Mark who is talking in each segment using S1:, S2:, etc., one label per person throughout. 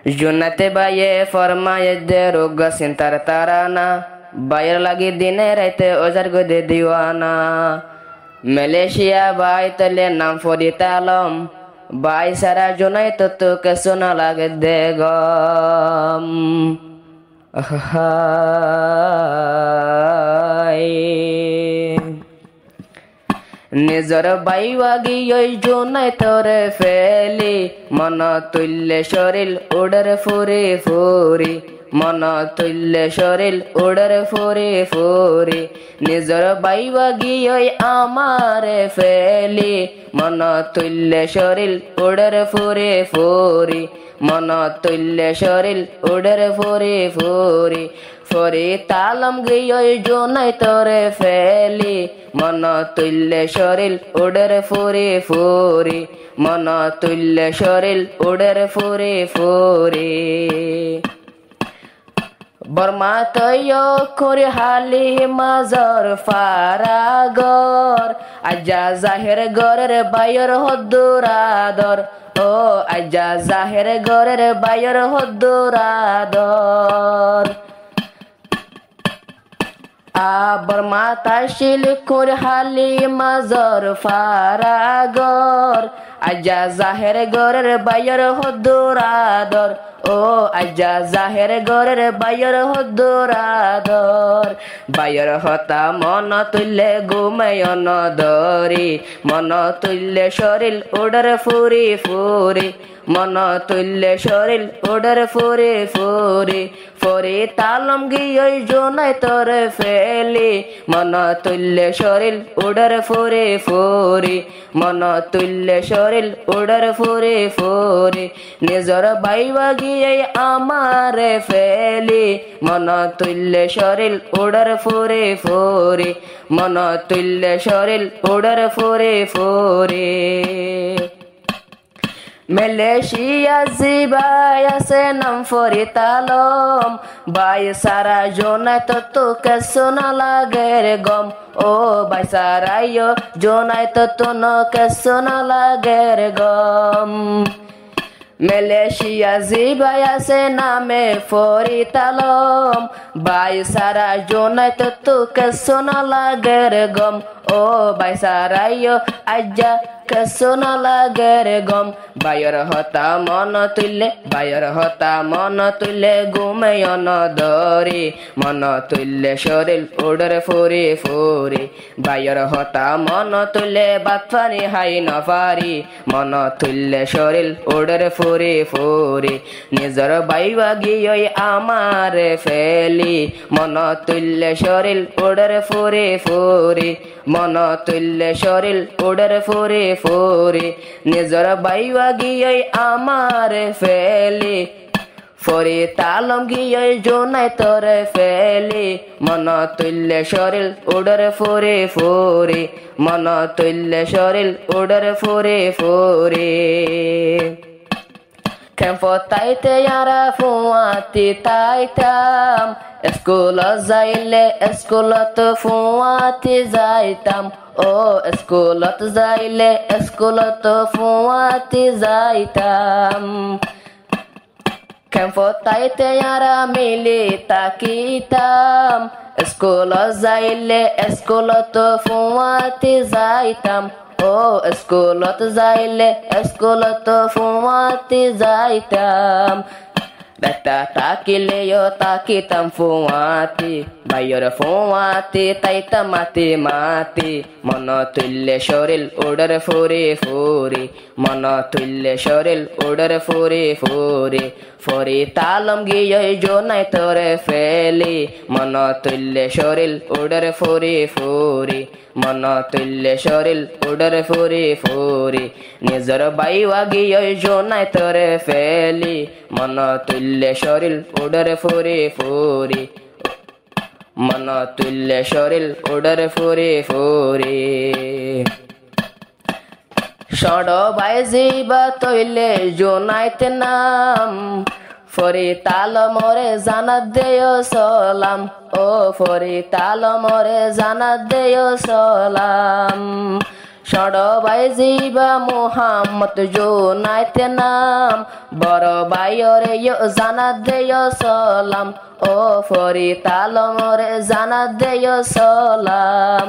S1: জুন্নাতে বাইয়ে ফরমায়ে দে রোগ চিন্তার তারানা বাইর লাগি দিনে রাইতে ওজার গদে দিওয়ানা মালয়েশিয়া বাই তলে নাম ফরিত আলম বাই সারা জোনাই তো তোকে শোনা লাগে দে গম নিজর বাইওয়াগি ওই জোনাই তোরে ফেলি মন তুল্লে শরীর উড়র ফুরি ফুরি মন তুল্লে শরীর উড়র ফুরি ফুরি নিজর বাইওয়াগি ওই আমারে ফেলি মন তুল্লে শরীর উড়র ফুরি ফুরি মন তুল্লে শরীর উড়র ফুরি ফুরি ফরি তালম গিয়ে জোনাই তোরে ফেলি মন তুল্লে শরীর উড়র ফুরি ফুরি মন তুল্লে শরীর উড়র ফুরি ফুরি বর্মা তৈয় করে হালি মাজর ফারাগর আজা জাহের গরের বায়র হদ্দুরাদর ও আজা জাহের গরের বায়র হদ্দুরাদর আবার মাতা শিল করে হালি মাজর ফারাগর আজা জাহের গরের বায়র হদ্দুরাদর ও আজা জাহের গরের বায়র হদ্দুরাদর বায়র হতা মন তুল্লে ঘুমায়ন দরি মন তুল্লে শরীর উড়র ফুরি ফুরি মন তুল্লে শরীর উড়র ফুরি ফুরি ফরি তালম গিয়ে জোনাই তোরে ফেলি মন তুল্লে শরীর উড়র ফুরি ফুরি মন তুল্লে শরীর উড়র ফুরি ফুরি নিজর বাইবা গিয়ে আমারে ফেলি মন তুল্লে শরীর উড়র ফুরি ফুরি মন তুল্লে শরীর উড়র ফুরি ফুরি মালয়েশিয়া জিবাই আছে নাম ফরিত আলম বাই সারা জোনাই তো তোকে শোনা লাগে রে গম ও বাই সারাইও জোনাই তো তোনকে শোনা লাগে রে গম মালয়েশিয়া জিবাই আছে নামে ফরিত আলম বাই সারা জোনাই তো তোকে শোনা লাগে রে গম ও বাই সারাইও আজ্জা শোনা লাগে রে গম বায়র হতা মন তুল্লে বায়র হতা মন তুল্লে ঘুমায়ন দরি মন তুল্লে শরীর উড়র ফুরি ফুরি বায়র হতা মন তুল্লে বাতফানি হাই নফারি মন তুল্লে শরীর উড়র ফুরি ফুরি নিজর বাইবা গিয়ে আমারে ফেলি মন তুল্লে শরীর উড়র ফুরি ফুরি মন তুল্লে শরীর উড়র ফুরি ফুরি নিজর বাইবা গিয়ে আমারে ফেলি ফরি তালম গিয়ে জোনাই তোরে ফেলি মন তুল্লে শরীর উড়র ফুরি ফুরি মন তুল্লে শরীর উড়র ফুরি ফুরি Kempo taite yara fuati taitam Eskula zaile eskulat fuati zaitam Oh eskulat zaile eskulat fuati zaitam Kempo taite yara milita kitam Eskula zaile eskulat fuati zaitam Oh, eskolot zaile, eskolot fuati zaitam. Beta takile yo takitam fuati, bayor fuati taita mati mati. Mono tulle shoril udar furi furi, mono tulle shoril udar furi furi. Furi talam giye jonai tore feli, mono tulle shoril udar furi furi. মন তুল্লে শরীর উড়র ফুরি ফুরি নিজর বাইবা গিয়ে জোনাই তোরে ফেলি মন তুল্লে শরীর উড়র ফুরি ফুরি মন তুল্লে শরীর উড়র ফুরি ফুরি ষড় বাইজিবা তৈলে জোনাইতে নাম ফরি তাল মরে জানাত দেয় সালাম ও ফরি তাল মরে জানাত দেয় সালাম সড়বাই জিবা মোহাম্মদ জোনাইতে নাম বড় বাইরে জানাত দেয় সালাম ও ফরি তালমরে জানাত দেয় সালাম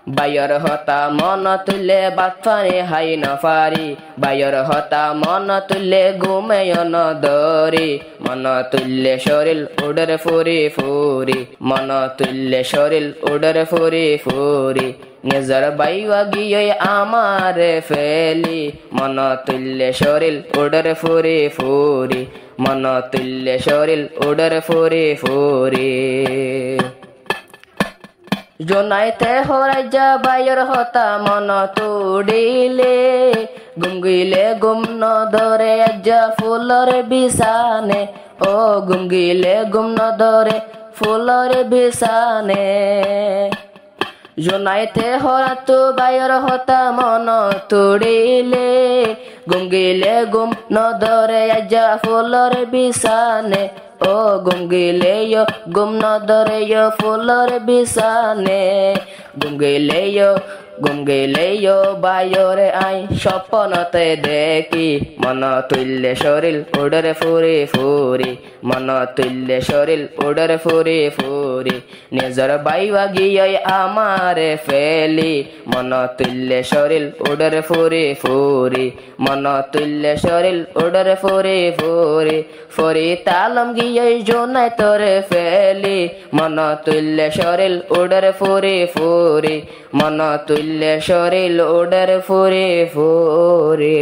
S1: বায়র হতা মন তুলে বাতফানি হাই নফারি বায়র হতা মন তুলে ঘুমেয় নদরি মন তুল্লে শরীর উডর ফুরি ফুরি মন তুল্লে শরীর উডর ফুরি ফুরি নিজর বাইয়া গিয়ে আমারে ফেলি মন তুল্লে শরীর উডর ফুরি ফুরি মন তুল্লে শরীর উডর ফুরি ফুরি জোনাইতে হরাইজা বাইর হতা মন তুড়িলে গুমগিলে গুম নদরে আজ্জা ফুলর বিছানে ও গুমগিলে গুম নদরে ফুলর বিছানে জোনাইতে হরাতু বাইর হতা মন তুড়িলে গুমগিলে গুম নদরে আজ্জা ফুলর বিছানে ও গুমগিলে গুম নদরে ফুলর বিছানে গুমগিলে বায়রে আই স্বপ্নতে দেখি মন তুল্লে শরীর উডরে ফুরি ফুরি মন তুল্লে শরীর উডরে ফুরি ফুরি নিজর বাইবা গিয়ে আমারে ফেলি মন তুল্লে শরীর উডরে ফুরি ফুরি মন তুল্লে শরীর উডরে ফুরি ফুরি ফুরি তালম গিয়ে জোনাই তোরে ফেলি মন তুল্লে শরীর উডরে ফুরি ফুরি মন তুল্লে শরীর উডরে ফুরি ফুরি